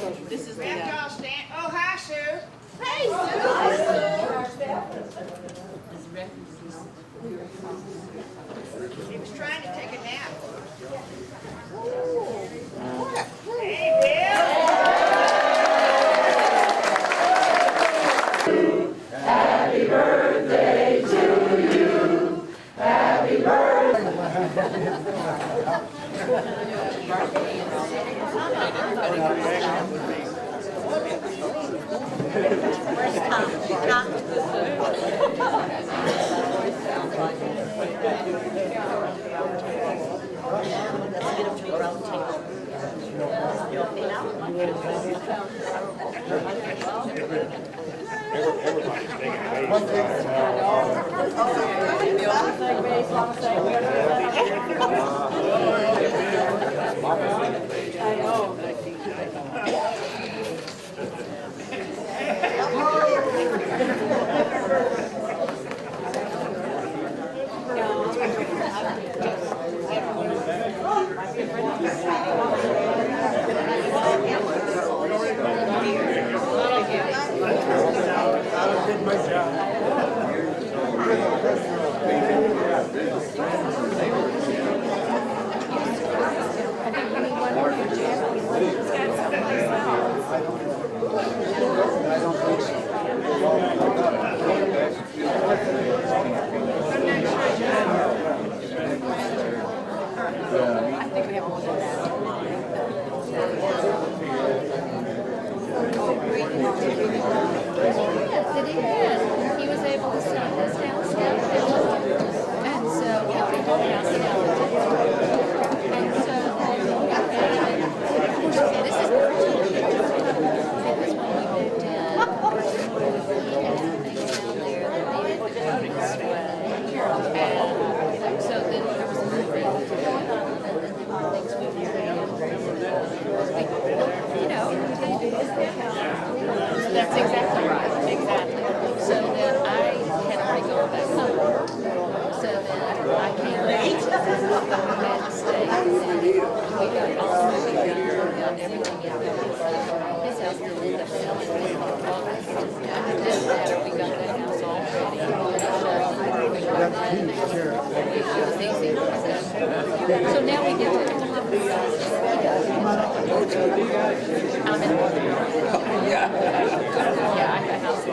This is the. Grandpa stand. Oh, hi, Sue. Hey, He was trying to take a nap. Hey, Bill. Happy birthday to you. Happy birthday. Where's Tom? Tom? Let's get him to a round table. He was able to sell his house down and so he took the house down. And so this is because when we moved in, he had things down there that needed to be this way. And so then there was a movie going on, and then there were things we were you know, that's exactly right. Exactly. So then I had already gone back home. So then I came back and stayed. And we got all the movie out, we got everything out. His house didn't end up selling. It didn't matter. We got that house all ready. It was easy. So now we get to I'm in Orton. Yeah, I got a house. It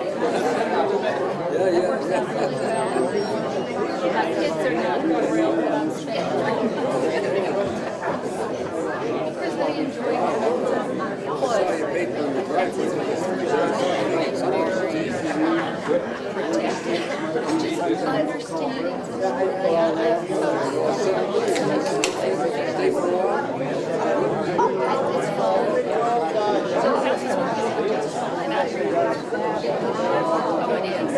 works out really well. My kids are not thrilled that I'm staying because they enjoy it. Just understanding. It's full. So the house is working out just fine. Oh, it is.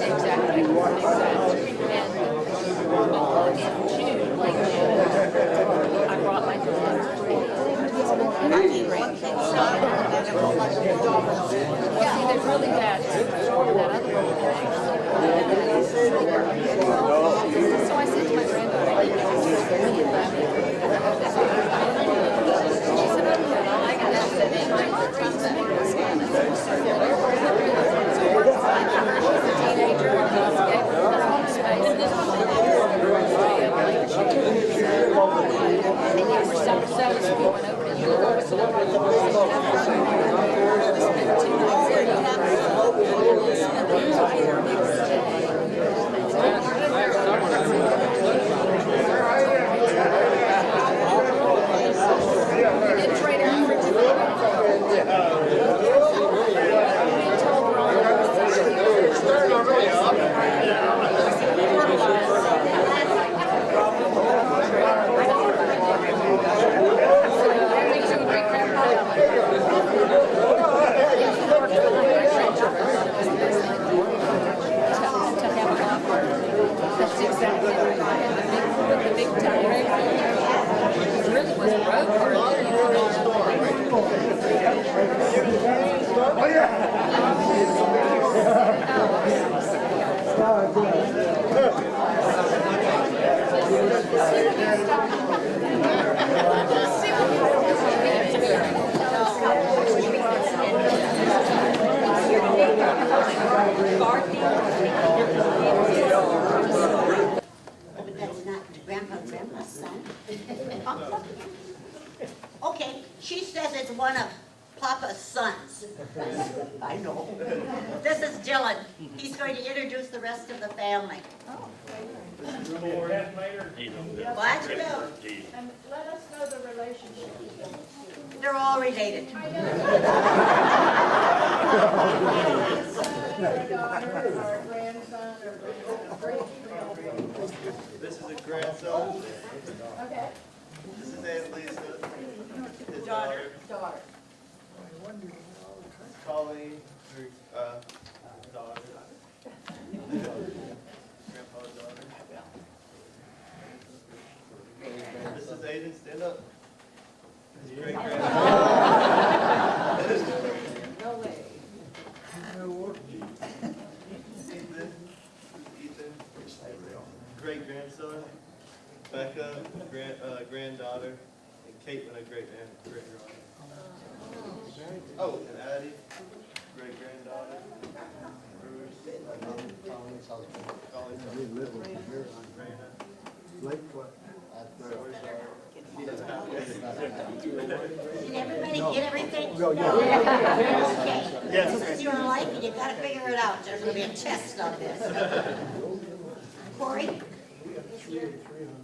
Exactly. And in June, late June, I brought my daughter. See, there's really that other one. So I said to my granddaughter, she said, okay, I got that. So it worked fine for her. She's a teenager. Gave her her own space. And yet we're so excited we went over to Europe. Spent 2 nights there. Spent the entire next day. She says it's one of Papa's sons. I know. This is Dylan. He's going to introduce the rest of the family. What? And let us know the relationship. They're all related. Son or a daughter or a grandson or great. This is a grandson. Okay, This is Aunt Lisa. His daughter. daughter. Colleen, her daughter. Grandpa's daughter. This is Aiden. Stand up. His great grandson. No way. Ethan. Great grandson. Becca, granddaughter, and Caitlin, a great granddaughter. Oh, and Addie, great granddaughter. Bruce, Colleen's husband. Did everybody get everything? Okay. Yes. This is your life and you've got to figure it out. There's going to be a test on this. Corey?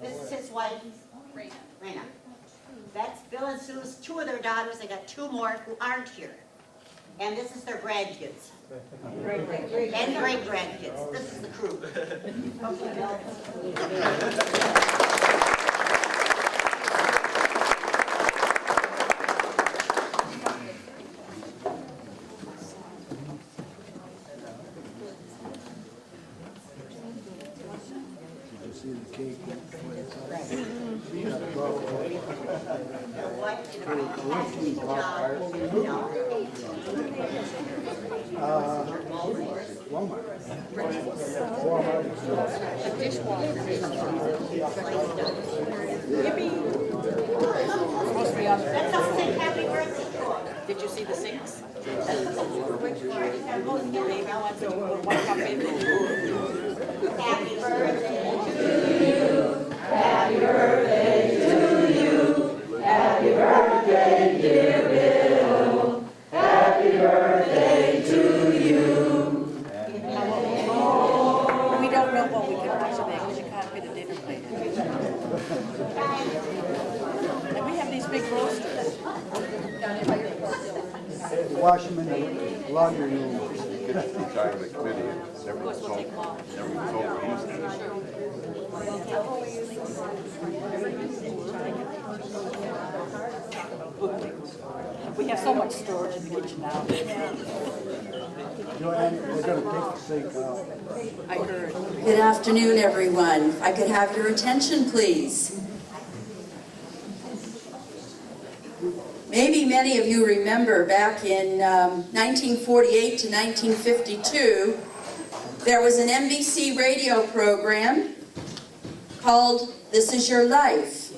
This is his wife. Raina. That's Bill and Sue's two of their daughters. They got two more who aren't here. And this is their grandkids. And great-grandkids. This is the crew. Their wife did a fantastic job. Let's all say happy birthday to her. Did you see the sinks? Happy birthday. We don't know what we can watch today because you can't fit a dinner plate in. And we have these big roasters. Wash them in the laundry room. Retirement committee, never Of course, we'll take them all. never told We have so much storage in the kitchen now. Joanne, we're gonna take the sink out. I heard. Good afternoon, everyone. If I could have your attention, please. Maybe many of you remember back in 1948 to 1952, there was an NBC radio program called This Is Your Life.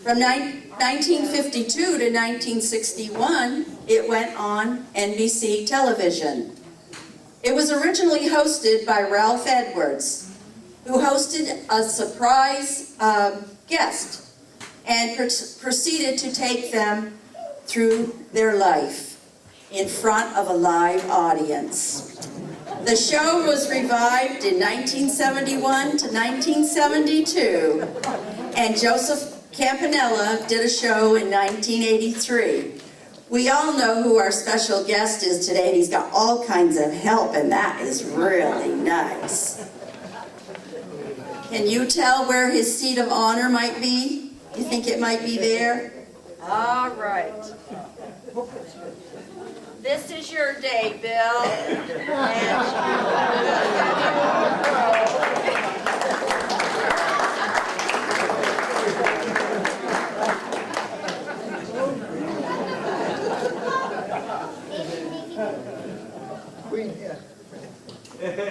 From 1952 to 1961, it went on NBC television. It was originally hosted by Ralph Edwards, who hosted a surprise guest and proceeded to take them through their life in front of a live audience. The show was revived in 1971 to 1972, and Joseph Campanella did a show in 1983. We all know who our special guest is today, and he's got all kinds of help, and that is really nice. Can you tell where his seat of honor might be? You think it might be there? All right. This is your day, Bill.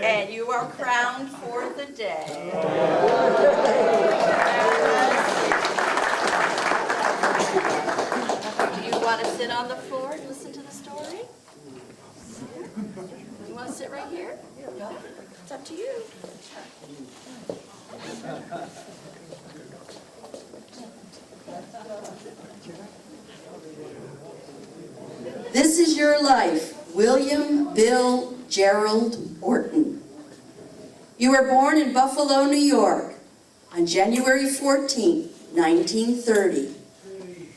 And you are crowned for the day. Do you want to sit on the floor and listen to the story? You want to sit right here? It's up to you. This is your life, William Bill Gerald Orton. You were born in Buffalo, New York on January 14, 1930,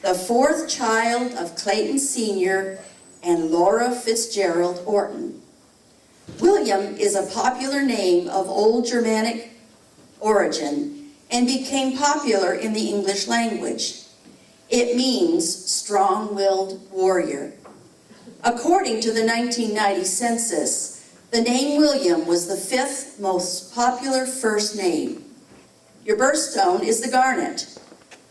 the fourth child of Clayton Sr. and Laura Fitzgerald Orton. William is a popular name of Old Germanic origin and became popular in the English language. It means strong-willed warrior. According to the 1990 census, the name William was the fifth most popular first name. Your birthstone is the garnet.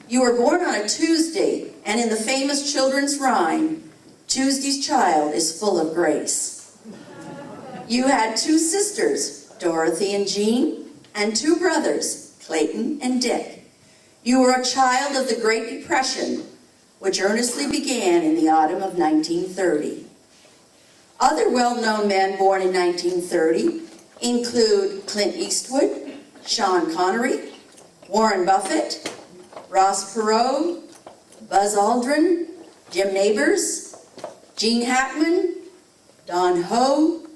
You were born on a Tuesday, and in the famous children's rhyme, Tuesday's child is full of grace. You had two sisters, Dorothy and Jean, and two brothers, Clayton and Dick. You were a child of the Great Depression, which earnestly began in the autumn of 1930. Other well-known men born in 1930 include Clint Eastwood, Sean Connery, Warren Buffett, Ross Perot, Buzz Aldrin, Jim Nabors, Gene Hackman, Don Ho,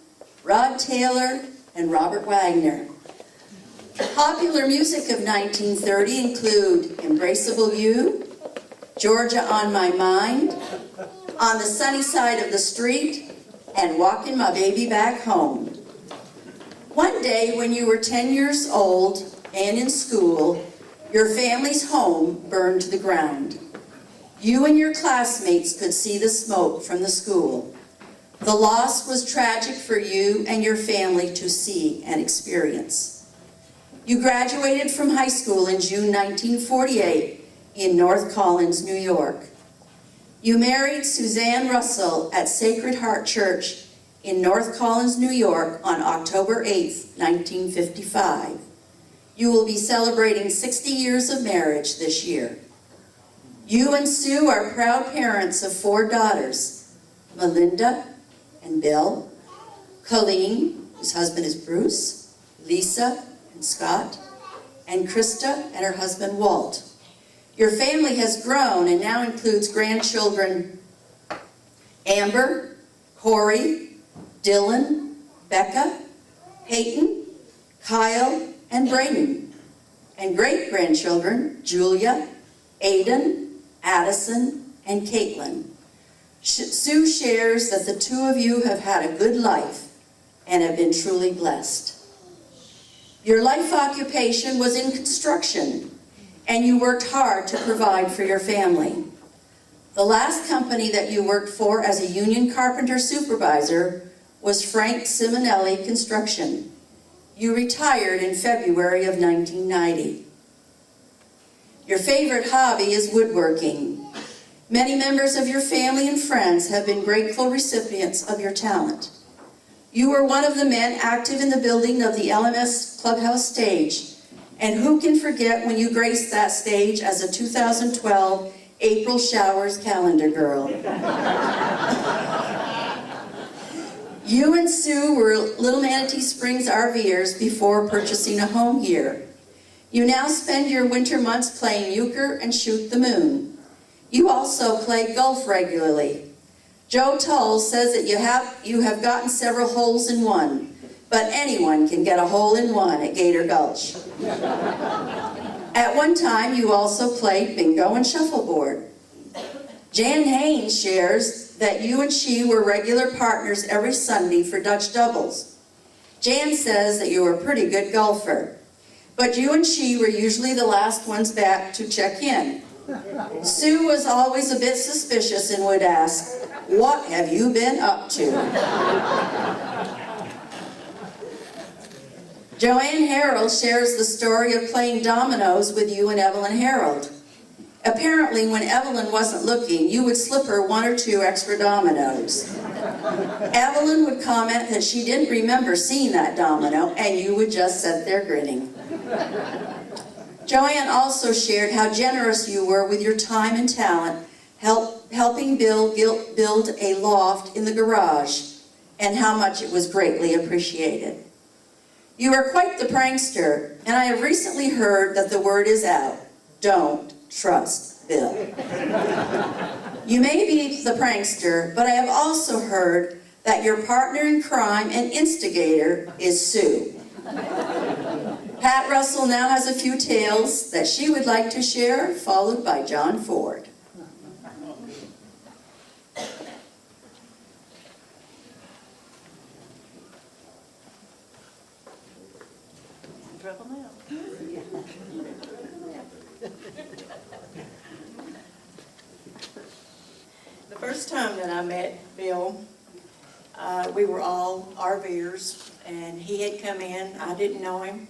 Rod Taylor, and Robert Wagner. Popular music of 1930 include Embraceable You, Georgia on My Mind, On the Sunny Side of the Street, and Walking My Baby Back Home. One day when you were 10 years old and in school, your family's home burned to the ground. You and your classmates could see the smoke from the school. The loss was tragic for you and your family to see and experience. You graduated from high school in June 1948 in North Collins, New York. You married Suzanne Russell at Sacred Heart Church in North Collins, New York on October 8, 1955. You will be celebrating 60 years of marriage this year. You and Sue are proud parents of 4 daughters, Melinda and Bill, Colleen, whose husband is Bruce, Lisa and Scott, and Krista and her husband Walt. Your family has grown and now includes grandchildren Amber, Corey, Dylan, Becca, Peyton, Kyle, and Brayden, and great-grandchildren Julia, Aiden, Addison, and Caitlin. Sue shares that the two of you have had a good life and have been truly blessed. Your life occupation was in construction, and you worked hard to provide for your family. The last company that you worked for as a union carpenter supervisor was Frank Simonelli Construction. You retired in February of 1990. Your favorite hobby is woodworking. Many members of your family and friends have been grateful recipients of your talent. You were one of the men active in the building of the LMS Clubhouse stage, and who can forget when you graced that stage as a 2012 April Showers calendar girl. You and Sue were Little Manatee Springs RVers before purchasing a home here. You now spend your winter months playing euchre and shoot the moon. You also play golf regularly. Joe Tull says that you have gotten several holes in one, but anyone can get a hole in one at Gator Gulch. At one time, you also played bingo and shuffleboard. Jan Haynes shares that you and she were regular partners every Sunday for Dutch doubles. Jan says that you were a pretty good golfer, but you and she were usually the last ones back to check in. Sue was always a bit suspicious and would ask, "What have you been up to?" Joanne Harold shares the story of playing dominoes with you and Evelyn Harold. Apparently, when Evelyn wasn't looking, you would slip her 1 or 2 extra dominoes. Evelyn would comment that she didn't remember seeing that domino, and you would just sit there grinning. Joanne also shared how generous you were with your time and talent, helping Bill build a loft in the garage, and how much it was greatly appreciated. You are quite the prankster, and I have recently heard that the word is out: don't trust Bill. You may be the prankster, but I have also heard that your partner in crime and instigator is Sue. Pat Russell now has a few tales that she would like to share, followed by John Ford. The first time that I met Bill, we were all RVers, and he had come in. I didn't know him.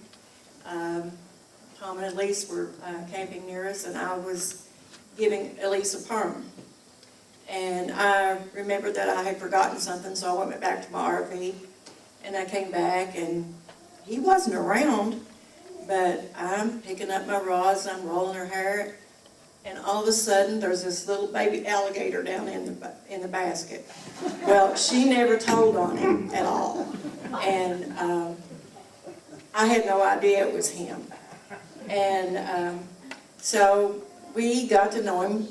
Tom and Elise were camping near us, and I was giving Elise a perm. And I remembered that I had forgotten something, so I went back to my RV, and I came back, and he wasn't around, but I'm picking up my rods, I'm rolling her hair, and all of a sudden, there's this little baby alligator down in the basket. Well, she never told on him at all, and I had no idea it was him. And so we got to know him,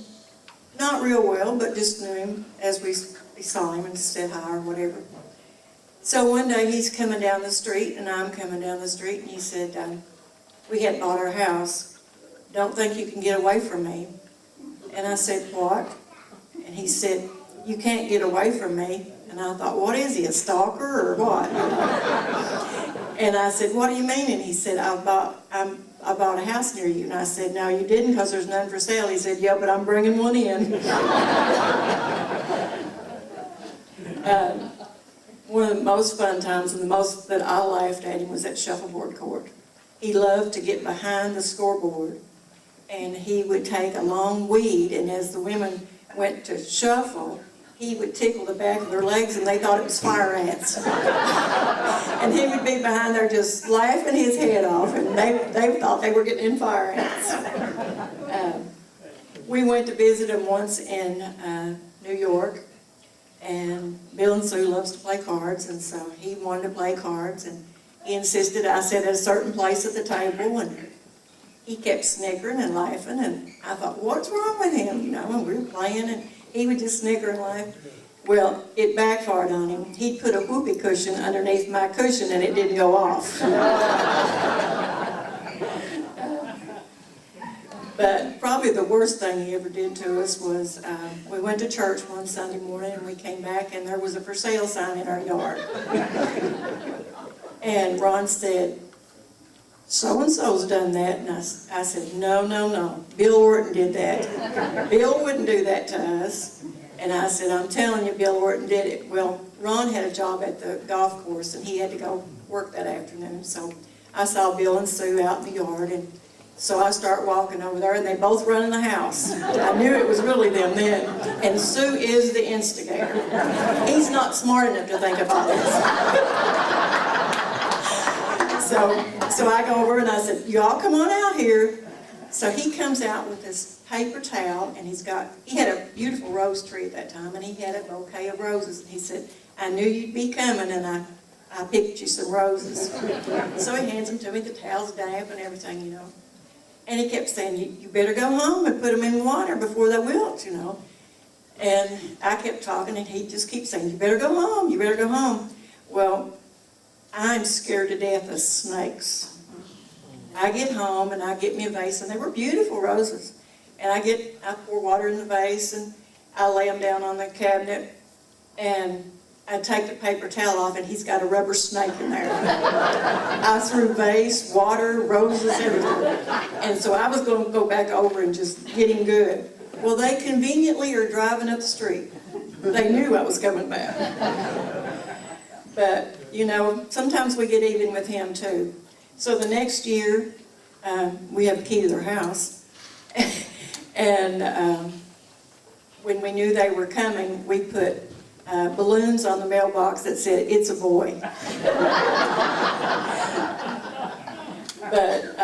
not real well, but just knew him as we saw him and said hi or whatever. So one day he's coming down the street, and I'm coming down the street, and he said, we had bought our house. Don't think you can get away from me. And I said, what? And he said, you can't get away from me. And I thought, what is he, a stalker or what? And I said, what do you mean? And he said, I bought a house near you. And I said, no, you didn't, because there's none for sale. He said, yeah, but I'm bringing one in. One of the most fun times, and the most that I laughed at him, was at shuffleboard court. He loved to get behind the scoreboard, and he would take a long weed, and as the women went to shuffle, he would tickle the back of their legs, and they thought it was fire ants. And he would be behind there just laughing his head off, and they thought they were getting in fire ants. We went to visit him once in New York, and Bill and Sue loves to play cards, and so he wanted to play cards, and he insisted I sit at a certain place at the table, and he kept snickering and laughing, and I thought, what's wrong with him? You know, and we were playing, and he would just snicker and laugh. Well, it backfired on him. He'd put a whoopee cushion underneath my cushion, and it didn't go off. But probably the worst thing he ever did to us was we went to church one Sunday morning, and we came back, and there was a for sale sign in our yard. And Ron said, so-and-so's done that. And I said, no. Bill Orton did that. Bill wouldn't do that to us. And I said, I'm telling you, Bill Orton did it. Well, Ron had a job at the golf course, and he had to go work that afternoon. So I saw Bill and Sue out in the yard, and so I start walking over there, and they both run in the house. I knew it was really them then. And Sue is the instigator. He's not smart enough to think about this. So I go over and I said, y'all come on out here. So he comes out with this paper towel, and he had a beautiful rose tree at that time, and he had a bouquet of roses. And he said, I knew you'd be coming, and I picked you some roses. So he hands them to me, the towel's damp and everything, you know. And he kept saying, you better go home and put them in water before they wilt, you know. And I kept talking, and he just keeps saying, you better go home, you better go home. Well, I'm scared to death of snakes. I get home, and I get me a vase, and they were beautiful roses. And I pour water in the vase, and I lay them down on the cabinet, and I take the paper towel off, and he's got a rubber snake in there. I threw vase, water, roses, everything. And so I was going to go back over and just get him good. Well, they conveniently are driving up the street. They knew I was coming back. But, you know, sometimes we get even with him, too. So the next year, we have the key to their house. And when we knew they were coming, we put balloons on the mailbox that said, it's a boy. But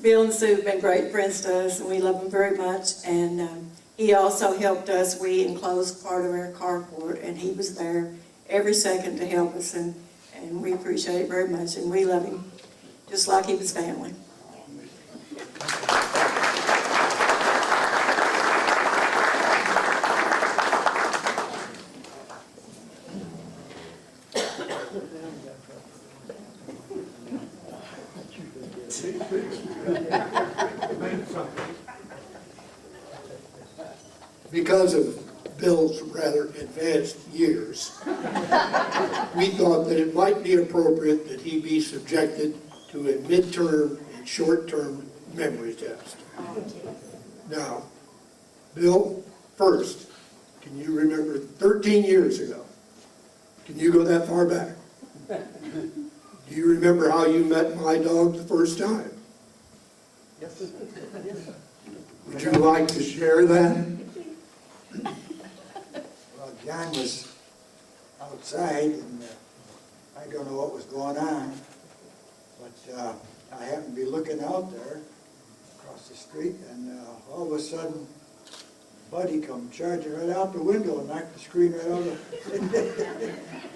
Bill and Sue have been great friends to us, and we love them very much. And he also helped us. We enclosed part of our carport, and he was there every second to help us, and we appreciate it very much, and we love him just like he was family. because of Bill's rather advanced years, we thought that it might be appropriate that he be subjected to a midterm and short-term memory test. Now, Bill, first, can you remember 13 years ago? Can you go that far back? Do you remember how you met my dog the first time? Yes. Would you like to share that? Well, John was outside, and I don't know what was going on, but I happened to be looking out there across the street, and all of a sudden, Buddy come charging right out the window and knocked the screen right out of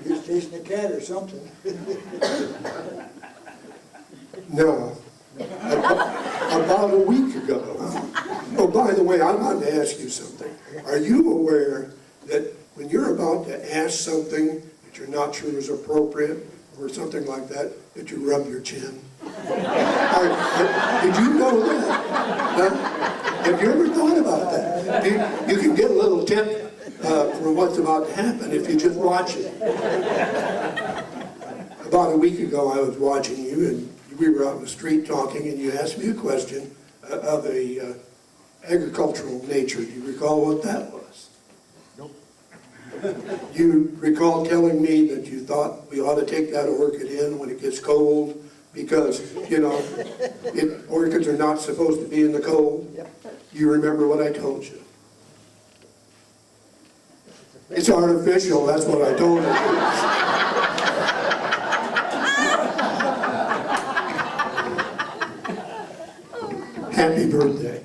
he was chasing a cat or something. No. About a week ago. Oh, by the way, I wanted to ask you something. Are you aware that when you're about to ask something that you're not sure is appropriate or something like that, that you rub your chin? Did you know that? Huh? Have you ever thought about that? You can get a little tip for what's about to happen if you just watch it. About a week ago, I was watching you, and we were out in the street talking, and you asked me a question of a agricultural nature. Do you recall what that was? Nope. You recall telling me that you thought we ought to take that orchid in when it gets cold because, you know, orchids are not supposed to be in the cold? Yep. You remember what I told you? It's artificial, that's what I told you. Happy birthday.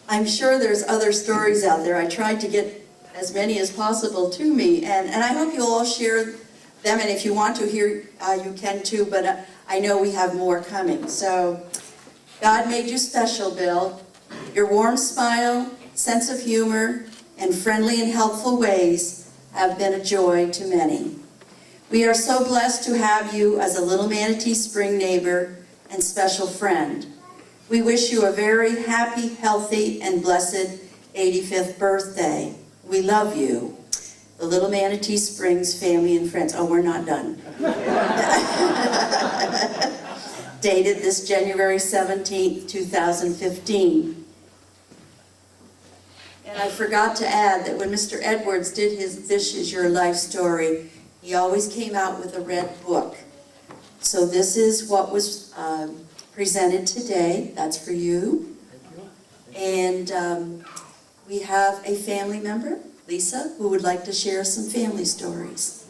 I'm sure there's other stories out there. I tried to get as many as possible to me, and I hope you'll all share them, and if you want to hear, you can too, but I know we have more coming. So, God made you special, Bill. Your warm smile, sense of humor, and friendly and helpful ways have been a joy to many. We are so blessed to have you as a Little Manatee Spring neighbor and special friend. We wish you a very happy, healthy, and blessed 85th birthday. We love you. The Little Manatee Springs family and friends. Oh, we're not done. Dated this January 17th, 2015. And I forgot to add that when Mr. Edwards did his This Is Your Life story, he always came out with a red book. So this is what was presented today. That's for you. And we have a family member, Lisa, who would like to share some family stories.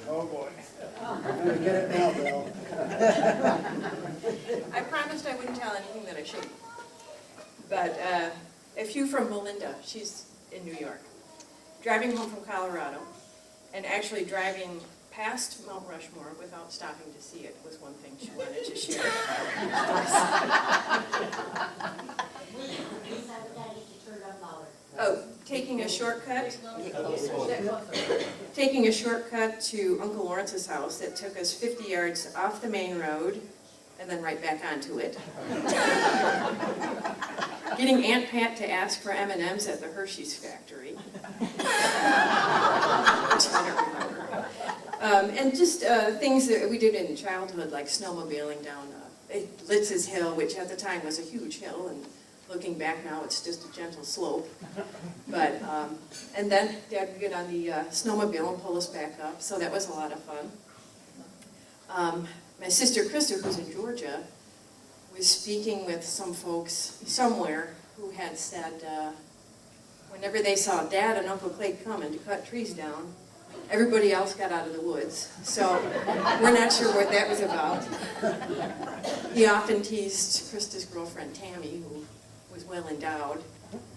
Oh, boy. You're gonna get it now, Bill. I promised I wouldn't tell anything that I shouldn't. But a few from Melinda, she's in New York, driving home from Colorado, and actually driving past Mount Rushmore without stopping to see it was one thing she wanted to share. Oh, taking a shortcut to Uncle Lawrence's house that took us 50 yards off the main road and then right back onto it. Getting Aunt Pat to ask for M&Ms at the Hershey's factory. Which I don't remember. And just things that we did in childhood, like snowmobiling down Litz's Hill, which at the time was a huge hill, and looking back now, it's just a gentle slope. But, and then Dad would get on the snowmobile and pull us back up, so that was a lot of fun. My sister Krista, who's in Georgia, was speaking with some folks somewhere who had said whenever they saw Dad and Uncle Clay coming to cut trees down, everybody else got out of the woods. So we're not sure what that was about. He often teased Krista's girlfriend Tammy, who was well endowed,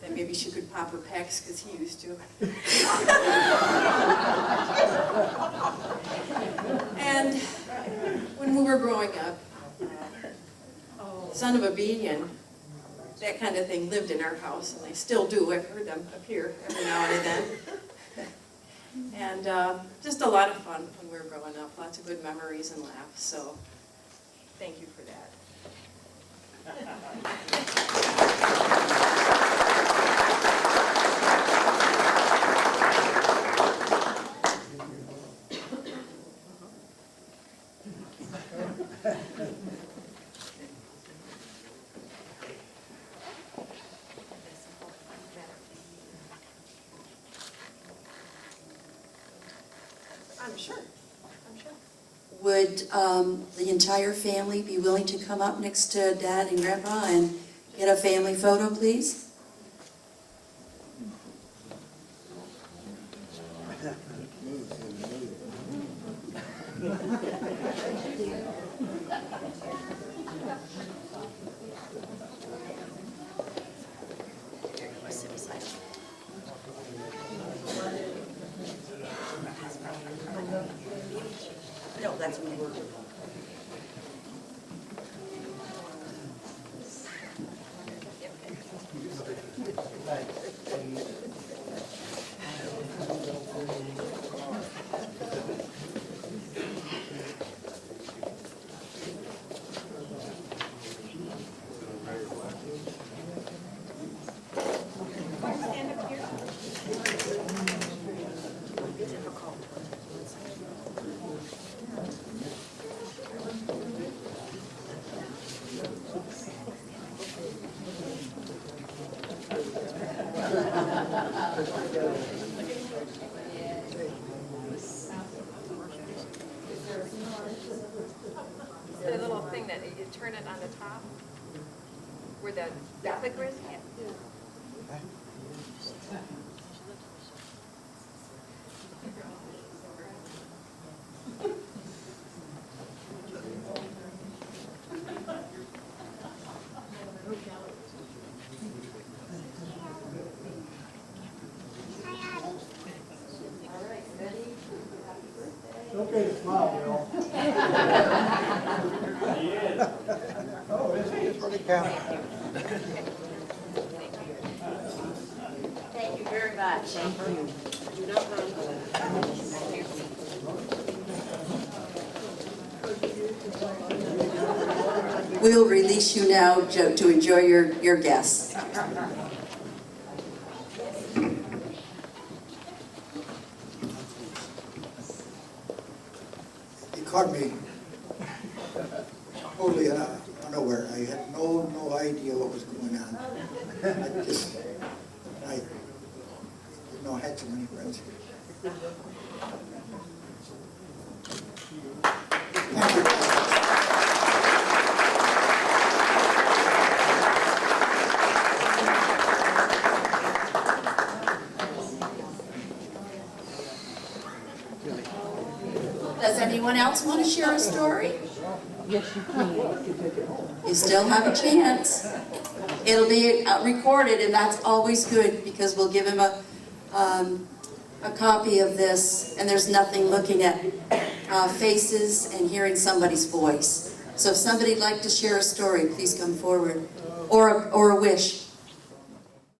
that maybe she could pop her pecs because he used to. And when we were growing up, son of a bee and that kind of thing lived in our house, and they still do. I've heard them appear every now and then. And just a lot of fun when we were growing up, lots of good memories and laughs, so thank you for that. I'm sure. Would the entire family be willing to come up next to Dad and Grandpa and get a family photo, please? No, that's me. The little thing that you turn it on the top, where the clicker is? Okay, smile, Bill. Oh, it's for the camera. Thank you very much. Thank you. Do not run. We'll release you now to enjoy your guests. He caught me totally unaware. I had no idea what was going on. I didn't know I had so many friends here. Thank you. Does anyone else want to share a story? Yes, you can. You still have a chance. It'll be recorded, and that's always good because we'll give him a copy of this, and there's nothing looking at faces and hearing somebody's voice. So if somebody'd like to share a story, please come forward, or a wish.